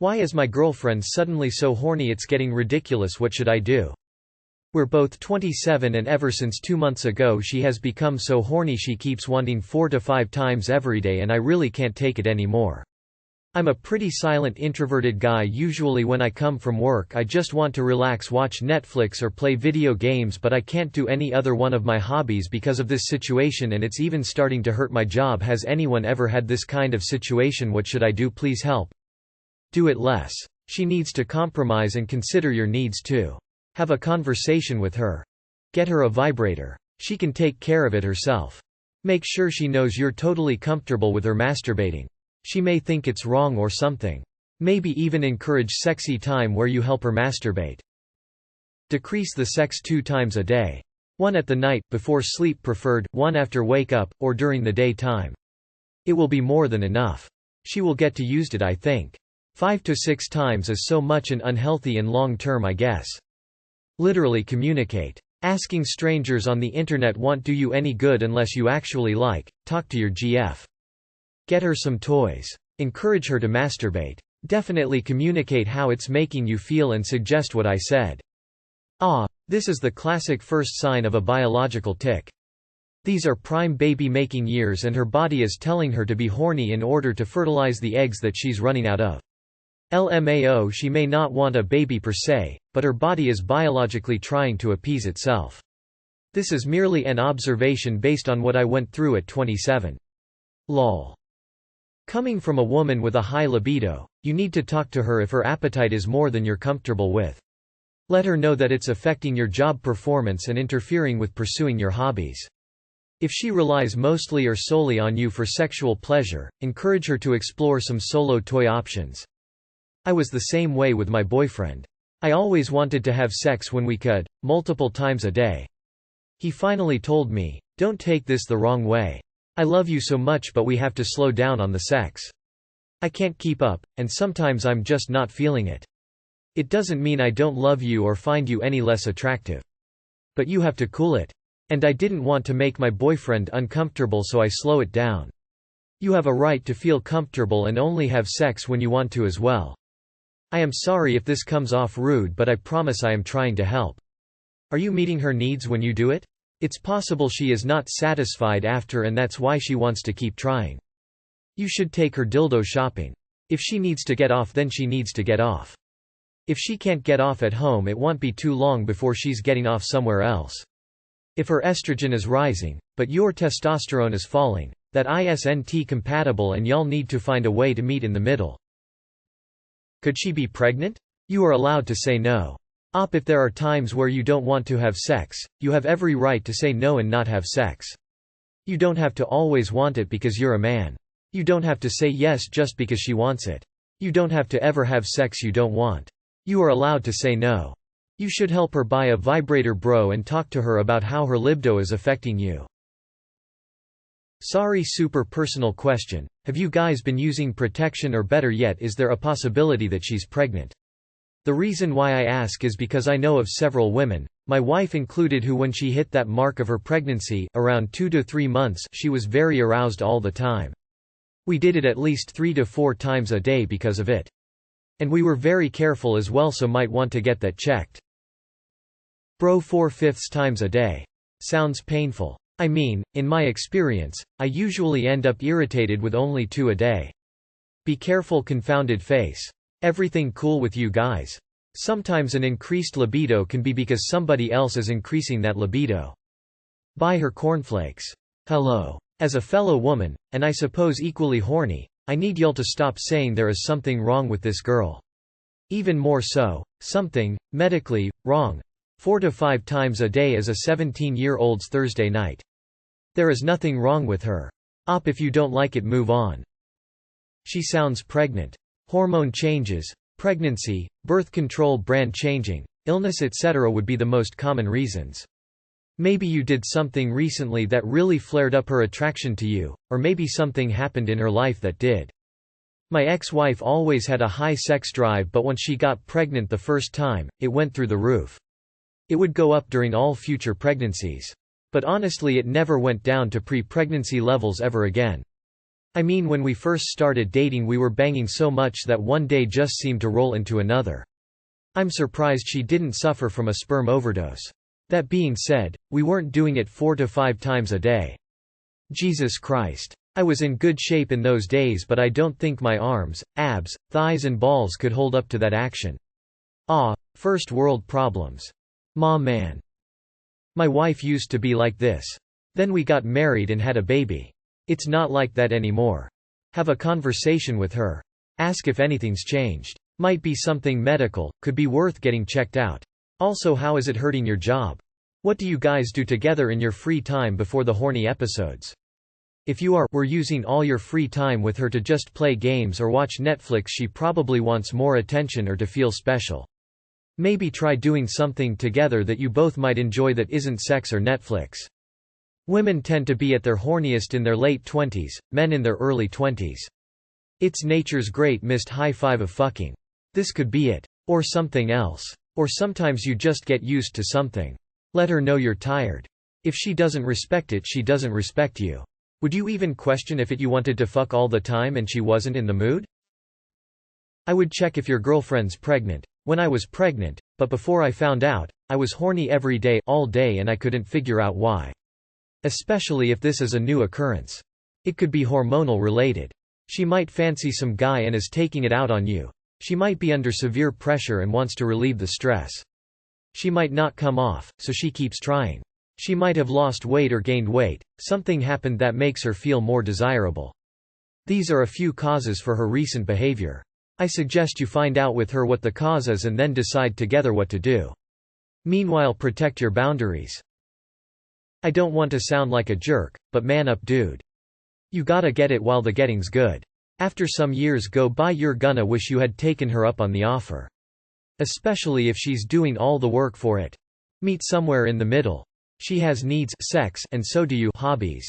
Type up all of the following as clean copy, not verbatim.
Why is my girlfriend suddenly so horny? It's getting ridiculous. What should I do? We're both 27 and ever since 2 months ago she has become so horny she keeps wanting 4 to 5 times every day and I really can't take it anymore. I'm a pretty silent introverted guy. Usually when I come from work I just want to relax, watch Netflix or play video games, but I can't do any other one of my hobbies because of this situation and it's even starting to hurt my job. Has anyone ever had this kind of situation? What should I do? Please help. Do it less. She needs to compromise and consider your needs too. Have a conversation with her. Get her a vibrator. She can take care of it herself. Make sure she knows you're totally comfortable with her masturbating. She may think it's wrong or something. Maybe even encourage sexy time where you help her masturbate. Decrease the sex 2 times a day. 1 at the night, before sleep preferred, 1 after wake up, or during the day time. It will be more than enough. She will get to use it, I think. 5 to 6 times is so much and unhealthy in long term, I guess. Literally communicate. Asking strangers on the internet won't do you any good unless you actually talk to your GF. Get her some toys. Encourage her to masturbate. Definitely communicate how it's making you feel and suggest what I said. This is the classic first sign of a biological tic. These are prime baby-making years and her body is telling her to be horny in order to fertilize the eggs that she's running out of. LMAO, she may not want a baby per se, but her body is biologically trying to appease itself. This is merely an observation based on what I went through at 27. Lol. Coming from a woman with a high libido, you need to talk to her if her appetite is more than you're comfortable with. Let her know that it's affecting your job performance and interfering with pursuing your hobbies. If she relies mostly or solely on you for sexual pleasure, encourage her to explore some solo toy options. I was the same way with my boyfriend. I always wanted to have sex when we could, multiple times a day. He finally told me, "Don't take this the wrong way. I love you so much, but we have to slow down on the sex. I can't keep up, and sometimes I'm just not feeling it. It doesn't mean I don't love you or find you any less attractive. But you have to cool it. And I didn't want to make my boyfriend uncomfortable, so I slow it down. You have a right to feel comfortable and only have sex when you want to as well. I am sorry if this comes off rude, but I promise I am trying to help." Are you meeting her needs when you do it? It's possible she is not satisfied after and that's why she wants to keep trying. You should take her dildo shopping. If she needs to get off, then she needs to get off. If she can't get off at home, it won't be too long before she's getting off somewhere else. If her estrogen is rising, but your testosterone is falling, that isn't compatible and y'all need to find a way to meet in the middle. Could she be pregnant? You are allowed to say no. If there are times where you don't want to have sex, you have every right to say no and not have sex. You don't have to always want it because you're a man. You don't have to say yes just because she wants it. You don't have to ever have sex you don't want. You are allowed to say no. You should help her buy a vibrator, bro, and talk to her about how her libido is affecting you. Sorry, super personal question. Have you guys been using protection, or better yet, is there a possibility that she's pregnant? The reason why I ask is because I know of several women, my wife included, who when she hit that mark of her pregnancy, around 2 to 3 months, she was very aroused all the time. We did it at least 3 to 4 times a day because of it. And we were very careful as well, so might want to get that checked. Bro, 4/5 times a day. Sounds painful. I mean, in my experience, I usually end up irritated with only 2 a day. Be careful, confounded face. Everything cool with you guys? Sometimes an increased libido can be because somebody else is increasing that libido. Buy her cornflakes. Hello. As a fellow woman, and I suppose equally horny, I need y'all to stop saying there is something wrong with this girl. Even more so, something, medically, wrong. 4 to 5 times a day as a 17-year-old's Thursday night. There is nothing wrong with her. If you don't like it, move on. She sounds pregnant. Hormone changes, pregnancy, birth control, brand changing, illness, etc. would be the most common reasons. Maybe you did something recently that really flared up her attraction to you, or maybe something happened in her life that did. My ex-wife always had a high sex drive, but once she got pregnant the first time, it went through the roof. It would go up during all future pregnancies. But honestly, it never went down to pre-pregnancy levels ever again. I mean, when we first started dating we were banging so much that one day just seemed to roll into another. I'm surprised she didn't suffer from a sperm overdose. That being said, we weren't doing it 4 to 5 times a day. Jesus Christ. I was in good shape in those days, but I don't think my arms, abs, thighs and balls could hold up to that action. First world problems. Man. My wife used to be like this. Then we got married and had a baby. It's not like that anymore. Have a conversation with her. Ask if anything's changed. Might be something medical, could be worth getting checked out. Also, how is it hurting your job? What do you guys do together in your free time before the horny episodes? If you were using all your free time with her to just play games or watch Netflix, she probably wants more attention or to feel special. Maybe try doing something together that you both might enjoy that isn't sex or Netflix. Women tend to be at their horniest in their late 20s, men in their early 20s. It's nature's great missed high five of fucking. This could be it. Or something else. Or sometimes you just get used to something. Let her know you're tired. If she doesn't respect it, she doesn't respect you. Would you even question if you wanted to fuck all the time and she wasn't in the mood? I would check if your girlfriend's pregnant. When I was pregnant, but before I found out, I was horny every day, all day, and I couldn't figure out why. Especially if this is a new occurrence. It could be hormonal related. She might fancy some guy and is taking it out on you. She might be under severe pressure and wants to relieve the stress. She might not come off, so she keeps trying. She might have lost weight or gained weight, something happened that makes her feel more desirable. These are a few causes for her recent behavior. I suggest you find out with her what the cause is and then decide together what to do. Meanwhile, protect your boundaries. I don't want to sound like a jerk, but man up, dude. You gotta get it while the getting's good. After some years go by, you're gonna wish you had taken her up on the offer. Especially if she's doing all the work for it. Meet somewhere in the middle. She has needs, sex, and so do you, hobbies.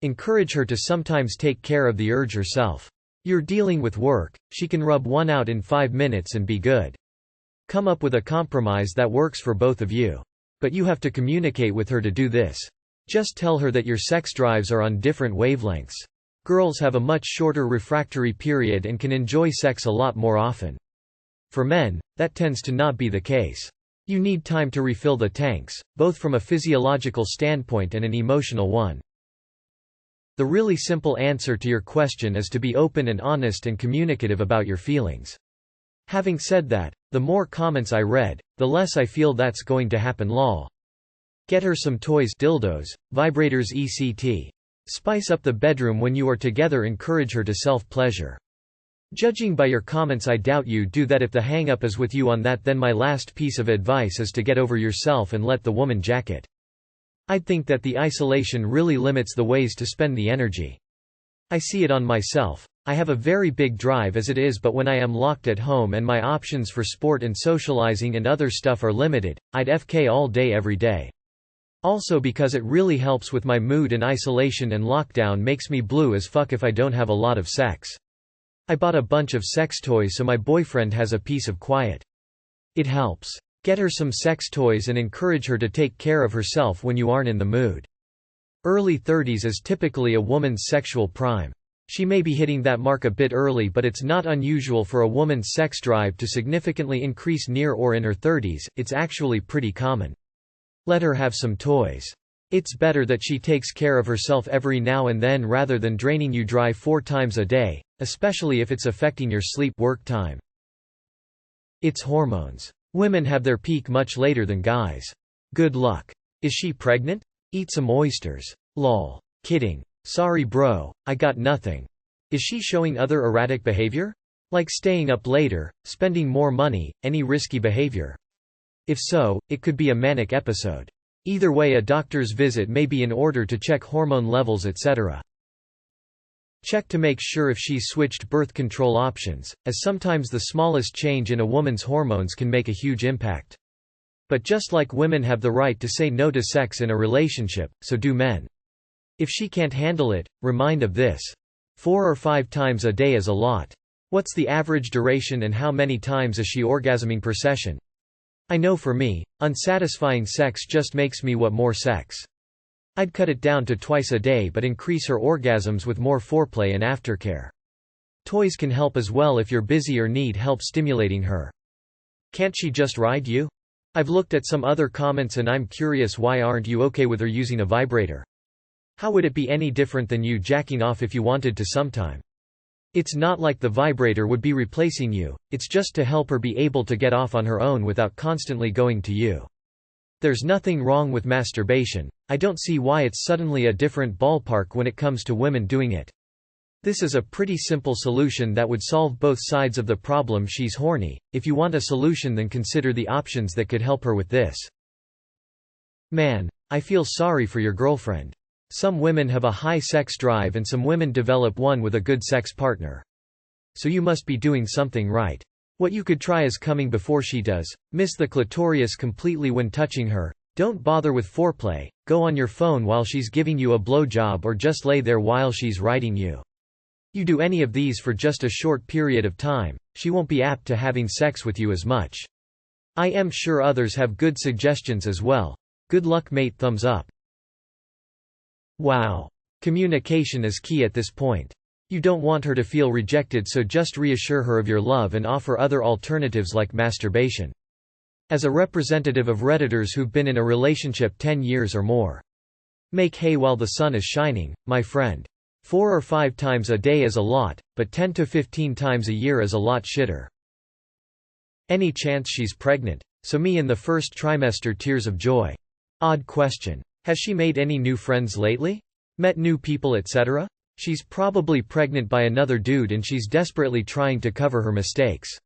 Encourage her to sometimes take care of the urge herself. You're dealing with work, she can rub one out in 5 minutes and be good. Come up with a compromise that works for both of you. But you have to communicate with her to do this. Just tell her that your sex drives are on different wavelengths. Girls have a much shorter refractory period and can enjoy sex a lot more often. For men, that tends to not be the case. You need time to refill the tanks, both from a physiological standpoint and an emotional one. The really simple answer to your question is to be open and honest and communicative about your feelings. Having said that, the more comments I read, the less I feel that's going to happen. Lol. Get her some toys, dildos, vibrators, etc. Spice up the bedroom when you are together. Encourage her to self-pleasure. Judging by your comments, I doubt you do that. If the hang-up is with you on that, then my last piece of advice is to get over yourself and let the woman jack it. I'd think that the isolation really limits the ways to spend the energy. I see it on myself. I have a very big drive as it is, but when I am locked at home and my options for sport and socializing and other stuff are limited, I'd FK all day every day. Also because it really helps with my mood, and isolation and lockdown makes me blue as fuck if I don't have a lot of sex. I bought a bunch of sex toys so my boyfriend has a piece of quiet. It helps. Get her some sex toys and encourage her to take care of herself when you aren't in the mood. Early 30s is typically a woman's sexual prime. She may be hitting that mark a bit early, but it's not unusual for a woman's sex drive to significantly increase near or in her 30s, it's actually pretty common. Let her have some toys. It's better that she takes care of herself every now and then rather than draining you dry 4 times a day, especially if it's affecting your sleep-work time. It's hormones. Women have their peak much later than guys. Good luck. Is she pregnant? Eat some oysters. Lol. Kidding. Sorry bro, I got nothing. Is she showing other erratic behavior? Like staying up later, spending more money, any risky behavior? If so, it could be a manic episode. Either way, a doctor's visit may be in order to check hormone levels, etc. Check to make sure if she's switched birth control options, as sometimes the smallest change in a woman's hormones can make a huge impact. But just like women have the right to say no to sex in a relationship, so do men. If she can't handle it, remind of this. 4 or 5 times a day is a lot. What's the average duration and how many times is she orgasming per session? I know for me, unsatisfying sex just makes me want more sex. I'd cut it down to twice a day but increase her orgasms with more foreplay and aftercare. Toys can help as well if you're busy or need help stimulating her. Can't she just ride you? I've looked at some other comments and I'm curious, why aren't you okay with her using a vibrator? How would it be any different than you jacking off if you wanted to sometime? It's not like the vibrator would be replacing you, it's just to help her be able to get off on her own without constantly going to you. There's nothing wrong with masturbation. I don't see why it's suddenly a different ballpark when it comes to women doing it. This is a pretty simple solution that would solve both sides of the problem. She's horny. If you want a solution, then consider the options that could help her with this. Man, I feel sorry for your girlfriend. Some women have a high sex drive and some women develop one with a good sex partner. So you must be doing something right. What you could try is coming before she does, miss the clitoris completely when touching her, don't bother with foreplay, go on your phone while she's giving you a blowjob, or just lay there while she's riding you. You do any of these for just a short period of time, she won't be apt to having sex with you as much. I am sure others have good suggestions as well. Good luck, mate. Thumbs up. Wow. Communication is key at this point. You don't want her to feel rejected, so just reassure her of your love and offer other alternatives like masturbation. As a representative of Redditors who've been in a relationship 10 years or more, make hay while the sun is shining, my friend. 4 or 5 times a day is a lot, but 10 to 15 times a year is a lot shitter. Any chance she's pregnant? So me in the first trimester, tears of joy. Odd question. Has she made any new friends lately? Met new people, etc.? She's probably pregnant by another dude and she's desperately trying to cover her mistakes.